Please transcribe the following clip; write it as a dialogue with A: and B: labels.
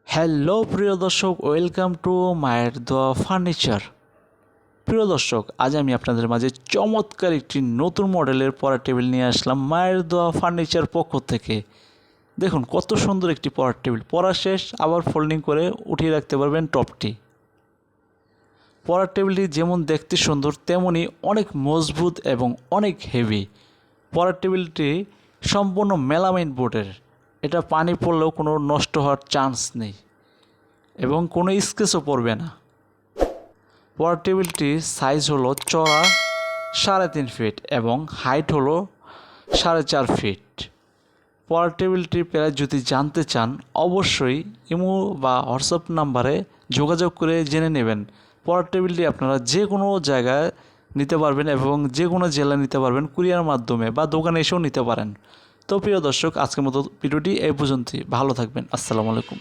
A: Hello প্রিয় দর্শক, welcome to মায়ের দোয়া ফার্নিচার। প্রিয় দর্শক, আজ আমি আপনাদের মাঝে চমৎকার একটি নতুন মডেলের পড়ার টেবিল নিয়ে আসলাম মায়ের দোয়া ফার্নিচার পক্ষ থেকে। দেখুন কত সুন্দর একটি পড়ার টেবিল, পড়া শেষ আবার ফোল্ডিং করে উঠিয়ে রাখতে পারবেন টপটি। পড়ার টেবিলটি যেমন দেখতে সুন্দর তেমনি অনেক মজবুত এবং অনেক হেভি। পড়ার টেবিলটি সম্পূর্ণ মেলামাইন বোর্ডের, এটা পানি পড়লেও কোনো নষ্ট হওয়ার চান্স নেই এবং কোনো স্কেচও পড়বে না। পড়ার টেবিলটির সাইজ হলো চড়া 3.5 ফিট এবং হাইট হলো 4.5 ফিট। পড়ার টেবিলটির প্রাইস যদি জানতে চান অবশ্যই ইমো বা হোয়াটসঅ্যাপ নাম্বারে যোগাযোগ করে জেনে নেবেন। পড়ার টেবিলটি আপনারা যে কোনো জায়গায় নিতে পারবেন এবং যে কোনো জেলায় নিতে পারবেন, কুরিয়ার মাধ্যমে বা দোকানে এসেও নিতে পারেন। তো প্রিয় দর্শক, আজকের মতো ভিডিওটি এই পর্যন্তই। ভালো থাকবেন। আসসালামু আলাইকুম।